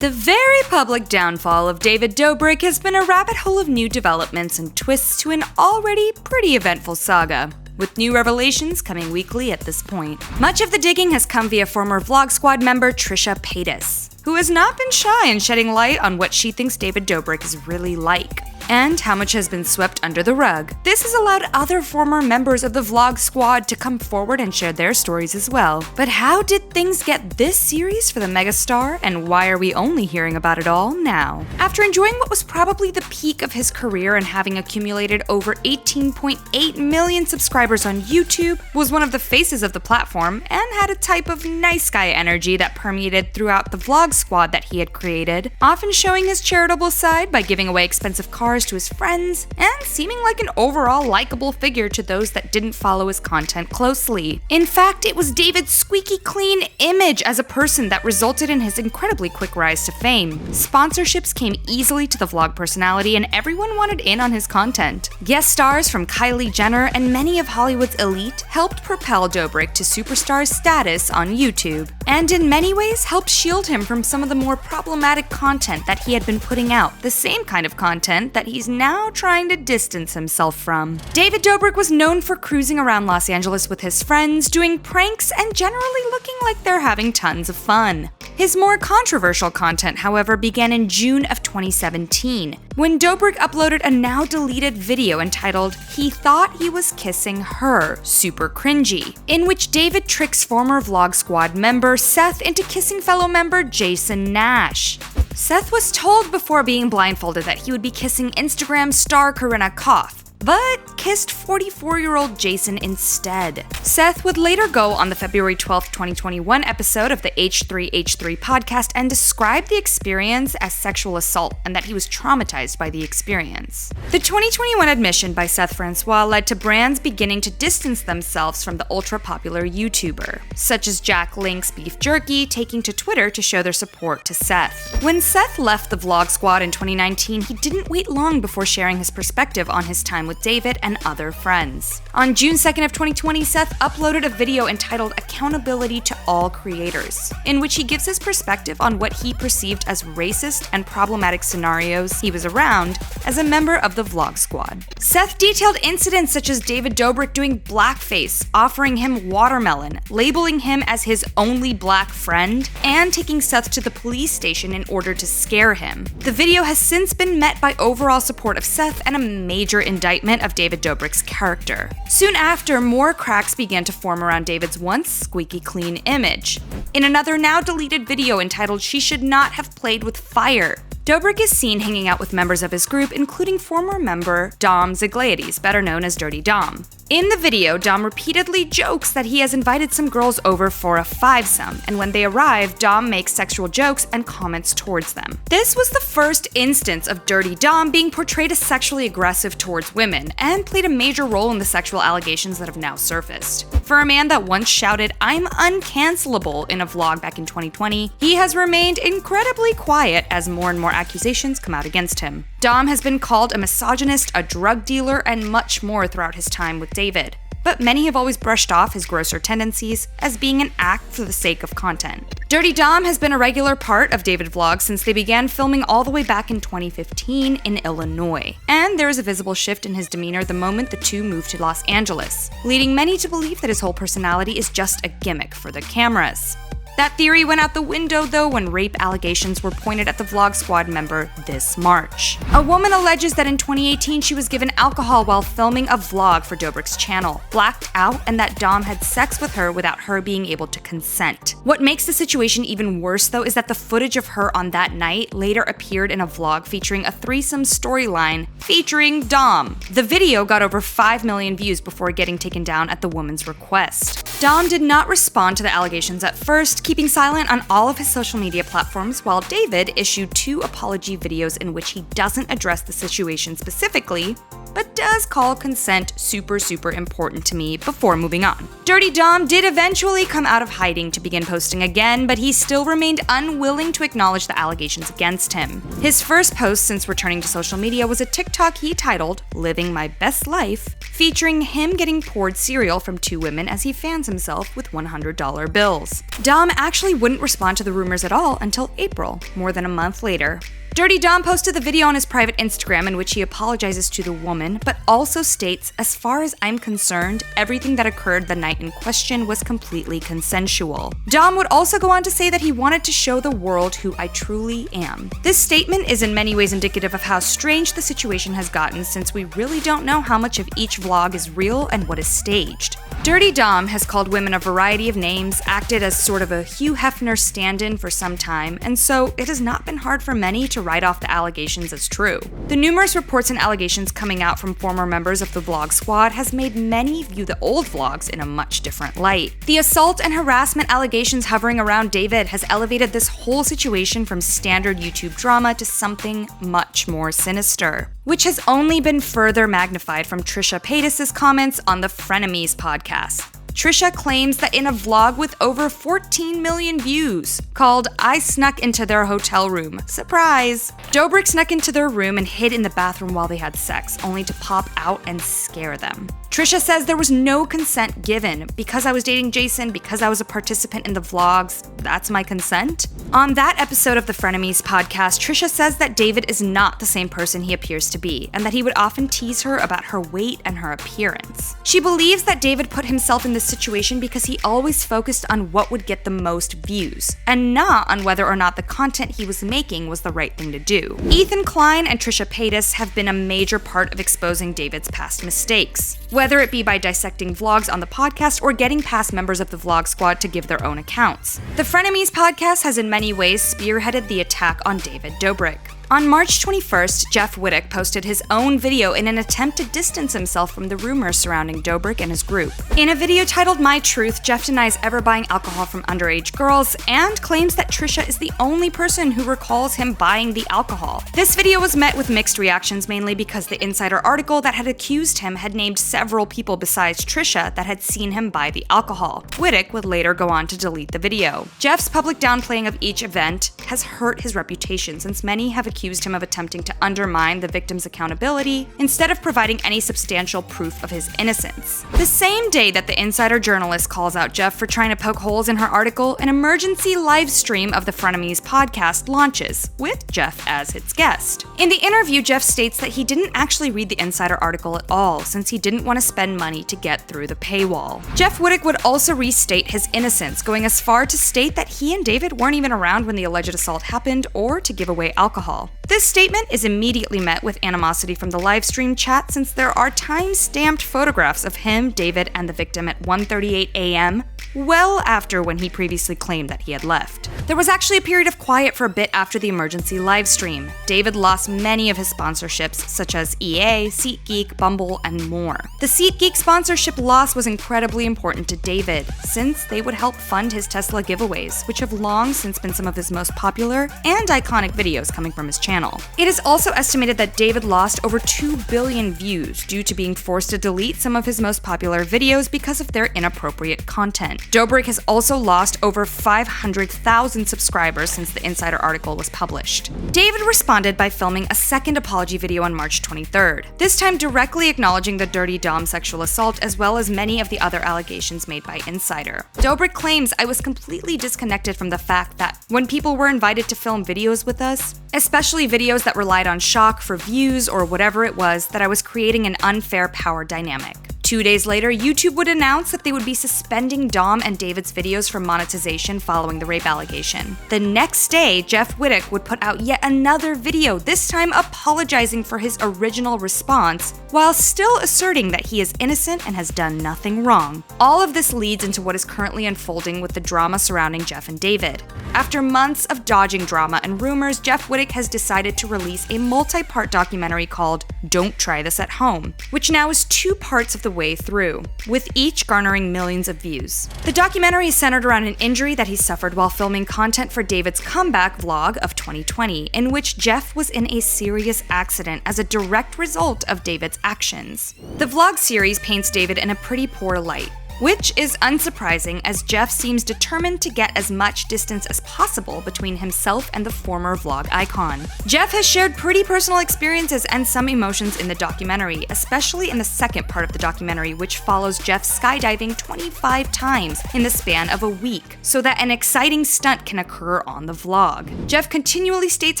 The very public downfall of David Dobrik has been a rabbit hole of new developments and twists to an already pretty eventful saga, with new revelations coming weekly at this point. Much of the digging has come via former Vlog Squad member Trish Paytas, who has not been shy in shedding light on what she thinks David Dobrik is really like, and how much has been swept under the rug. This has allowed other former members of the Vlog Squad to come forward and share their stories as well. But how did things get this serious for the megastar, and why are we only hearing about it all now? After enjoying what was probably the peak of his career and having accumulated over 18.8 million subscribers on YouTube, was one of the faces of the platform, and had a type of nice guy energy that permeated throughout the Vlog Squad that he had created, often showing his charitable side by giving away expensive cars to his friends, and seeming like an overall likable figure to those that didn't follow his content closely. In fact, it was David's squeaky clean image as a person that resulted in his incredibly quick rise to fame. Sponsorships came easily to the vlog personality, and everyone wanted in on his content. Guest stars from Kylie Jenner and many of Hollywood's elite helped propel Dobrik to superstar status on YouTube, and in many ways helped shield him from some of the more problematic content that he had been putting out, the same kind of content that he's now trying to distance himself from. David Dobrik was known for cruising around Los Angeles with his friends, doing pranks, and generally looking like they're having tons of fun. His more controversial content, however, began in June of 2017, when Dobrik uploaded a now-deleted video entitled "He Thought He Was Kissing Her, Super Cringy," in which David tricks former Vlog Squad member Seth into kissing fellow member Jason Nash. Seth was told before being blindfolded that he would be kissing Instagram star Corinna Kopf, but kissed 44-year-old Jason instead. Seth would later go on the February 12, 2021 episode of the H3H3 podcast and describe the experience as sexual assault and that he was traumatized by the experience. The 2021 admission by Seth Francois led to brands beginning to distance themselves from the ultra-popular YouTuber, such as Jack Link's Beef Jerky taking to Twitter to show their support to Seth. When Seth left the Vlog Squad in 2019, he didn't wait long before sharing his perspective on his time with David and other friends. On June 2nd of 2020, Seth uploaded a video entitled "Accountability to All Creators," in which he gives his perspective on what he perceived as racist and problematic scenarios he was around as a member of the Vlog Squad. Seth detailed incidents such as David Dobrik doing blackface, offering him watermelon, labeling him as his only black friend, and taking Seth to the police station in order to scare him. The video has since been met by overall support of Seth and a major indictment of David Dobrik's character. Soon after, more cracks began to form around David's once squeaky clean image. In another now deleted video entitled "She Should Not Have Played with Fire," Dobrik is seen hanging out with members of his group, including former member Dom Zigliades, better known as Dirty Dom. In the video, Dom repeatedly jokes that he has invited some girls over for a fivesome, and when they arrive, Dom makes sexual jokes and comments towards them. This was the first instance of Dirty Dom being portrayed as sexually aggressive towards women, and played a major role in the sexual allegations that have now surfaced. For a man that once shouted "I'm uncancelable" in a vlog back in 2020, he has remained incredibly quiet as more and more accusations come out against him. Dom has been called a misogynist, a drug dealer, and much more throughout his time with David, but many have always brushed off his grosser tendencies as being an act for the sake of content. Dirty Dom has been a regular part of David vlogs since they began filming all the way back in 2015 in Illinois, and there is a visible shift in his demeanor the moment the two moved to Los Angeles, leading many to believe that his whole personality is just a gimmick for the cameras. That theory went out the window, though, when rape allegations were pointed at the Vlog Squad member this March. A woman alleges that in 2018 she was given alcohol while filming a vlog for Dobrik's channel, blacked out, and that Dom had sex with her without her being able to consent. What makes the situation even worse, though, is that the footage of her on that night later appeared in a vlog featuring a threesome storyline featuring Dom. The video got over 5 million views before getting taken down at the woman's request. Dom did not respond to the allegations at first, keeping silent on all of his social media platforms, while David issued 2 apology videos in which he doesn't address the situation specifically, but does call consent super important to me before moving on. Dirty Dom did eventually come out of hiding to begin posting again, but he still remained unwilling to acknowledge the allegations against him. His first post since returning to social media was a TikTok he titled, "Living My Best Life," featuring him getting poured cereal from two women as he fans himself with $100 bills. Dom actually wouldn't respond to the rumors at all until April, more than a month later. Dirty Dom posted the video on his private Instagram in which he apologizes to the woman, but also states, "As far as I'm concerned, everything that occurred the night in question was completely consensual." Dom would also go on to say that he wanted to show the world who I truly am. This statement is in many ways indicative of how strange the situation has gotten, since we really don't know how much of each vlog is real and what is staged. Dirty Dom has called women a variety of names, acted as sort of a Hugh Hefner stand-in for some time, and so it has not been hard for many to write off the allegations as true. The numerous reports and allegations coming out from former members of the vlog squad has made many view the old vlogs in a much different light. The assault and harassment allegations hovering around David has elevated this whole situation from standard YouTube drama to something much more sinister, which has only been further magnified from Trish Paytas' comments on the Frenemies podcast. Trisha claims that in a vlog with over 14 million views, called "I Snuck Into Their Hotel Room," surprise, Dobrik snuck into their room and hid in the bathroom while they had sex, only to pop out and scare them. Trisha says there was no consent given. "Because I was dating Jason, because I was a participant in the vlogs, that's my consent?" On that episode of the Frenemies podcast, Trisha says that David is not the same person he appears to be, and that he would often tease her about her weight and her appearance. She believes that David put himself in this situation because he always focused on what would get the most views, and not on whether or not the content he was making was the right thing to do. Ethan Klein and Trish Paytas have been a major part of exposing David's past mistakes, whether it be by dissecting vlogs on the podcast or getting past members of the vlog squad to give their own accounts. The Frenemies podcast has in many ways spearheaded the attack on David Dobrik. On March 21st, Jeff Wittek posted his own video in an attempt to distance himself from the rumors surrounding Dobrik and his group. In a video titled "My Truth," Jeff denies ever buying alcohol from underage girls and claims that Trisha is the only person who recalls him buying the alcohol. This video was met with mixed reactions, mainly because the Insider article that had accused him had named several people besides Trisha that had seen him buy the alcohol. Wittek would later go on to delete the video. Jeff's public downplaying of each event has hurt his reputation, since many have accused him of attempting to undermine the victim's accountability instead of providing any substantial proof of his innocence. The same day that the Insider journalist calls out Jeff for trying to poke holes in her article, an emergency live stream of the Frenemies podcast launches, with Jeff as its guest. In the interview, Jeff states that he didn't actually read the Insider article at all, since he didn't want to spend money to get through the paywall. Jeff Wittek would also restate his innocence, going as far to state that he and David weren't even around when the alleged assault happened or to give away alcohol. This statement is immediately met with animosity from the livestream chat, since there are time-stamped photographs of him, David, and the victim at 1:38 a.m., well after when he previously claimed that he had left. There was actually a period of quiet for a bit after the emergency livestream. David lost many of his sponsorships, such as EA, SeatGeek, Bumble, and more. The SeatGeek sponsorship loss was incredibly important to David, since they would help fund his Tesla giveaways, which have long since been some of his most popular and iconic videos coming from his channel. It is also estimated that David lost over 2 billion views due to being forced to delete some of his most popular videos because of their inappropriate content. Dobrik has also lost over 500,000 subscribers since the Insider article was published. David responded by filming a second apology video on March 23rd, this time directly acknowledging the Dirty Dom sexual assault as well as many of the other allegations made by Insider. Dobrik claims, "I was completely disconnected from the fact that when people were invited to film videos with us, especially videos that relied on shock for views or whatever it was, that I was creating an unfair power dynamic." 2 days later, YouTube would announce that they would be suspending Dom and David's videos from monetization following the rape allegation. The next day, Jeff Wittek would put out yet another video, this time apologizing for his original response, while still asserting that he is innocent and has done nothing wrong. All of this leads into what is currently unfolding with the drama surrounding Jeff and David. After months of dodging drama and rumors, Jeff Wittek has decided to release a multi-part documentary called "Don't Try This at Home," which now is 2 parts of the way through, with each garnering millions of views. The documentary is centered around an injury that he suffered while filming content for David's comeback vlog of 2020, in which Jeff was in a serious accident as a direct result of David's actions. The vlog series paints David in a pretty poor light, which is unsurprising as Jeff seems determined to get as much distance as possible between himself and the former vlog icon. Jeff has shared pretty personal experiences and some emotions in the documentary, especially in the second part of the documentary, which follows Jeff skydiving 25 times in the span of a week so that an exciting stunt can occur on the vlog. Jeff continually states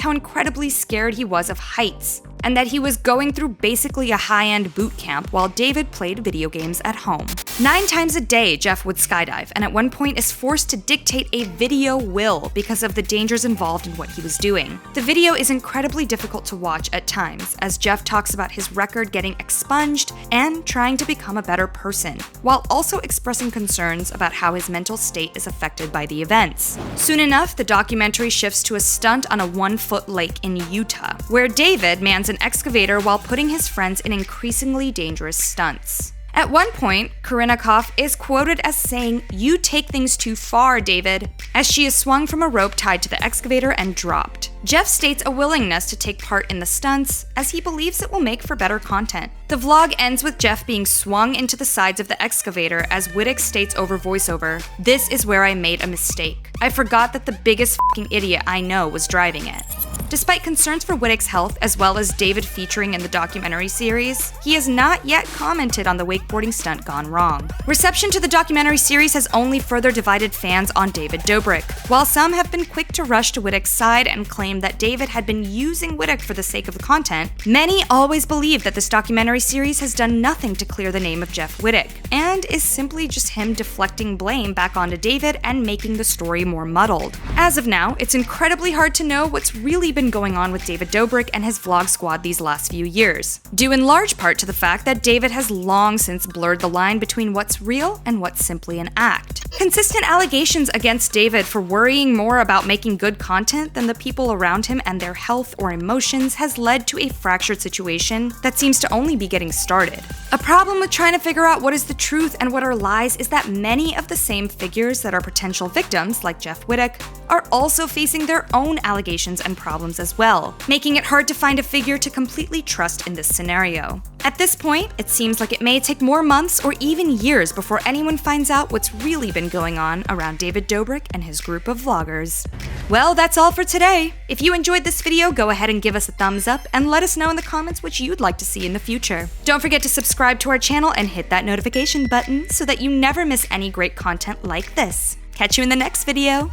how incredibly scared he was of heights, and that he was going through basically a high-end boot camp while David played video games at home. 9 times a day, Jeff would skydive, and at one point is forced to dictate a video will because of the dangers involved in what he was doing. The video is incredibly difficult to watch at times, as Jeff talks about his record getting expunged and trying to become a better person, while also expressing concerns about how his mental state is affected by the events. Soon enough, the documentary shifts to a stunt on a 1-foot lake in Utah, where David mans an excavator while putting his friends in increasingly dangerous stunts. At one point, Karinikoff is quoted as saying, "You take things too far, David," as she is swung from a rope tied to the excavator and dropped. Jeff states a willingness to take part in the stunts, as he believes it will make for better content. The vlog ends with Jeff being swung into the sides of the excavator as Wittek states over voiceover, "This is where I made a mistake. I forgot that the biggest fucking idiot I know was driving it." Despite concerns for Wittek's health, as well as David featuring in the documentary series, he has not yet commented on the wakeboarding stunt gone wrong. Reception to the documentary series has only further divided fans on David Dobrik. While some have been quick to rush to Wittek's side and claim that David had been using Wittek for the sake of the content, many always believe that this documentary series has done nothing to clear the name of Jeff Wittek, and is simply just him deflecting blame back onto David and making the story more muddled. As of now, it's incredibly hard to know what's really been going on with David Dobrik and his vlog squad these last few years, due in large part to the fact that David has long since blurred the line between what's real and what's simply an act. Consistent allegations against David for worrying more about making good content than the people around him and their health or emotions has led to a fractured situation that seems to only be getting started. A problem with trying to figure out what is the truth and what are lies is that many of the same figures that are potential victims, like Jeff Wittek, are also facing their own allegations and problems as well, making it hard to find a figure to completely trust in this scenario. At this point, it seems like it may take more months or even years before anyone finds out what's really been going on around David Dobrik and his group of vloggers. Well, that's all for today. If you enjoyed this video, go ahead and give us a thumbs up and let us know in the comments what you'd like to see in the future. Don't forget to subscribe to our channel and hit that notification button so that you never miss any great content like this. Catch you in the next video.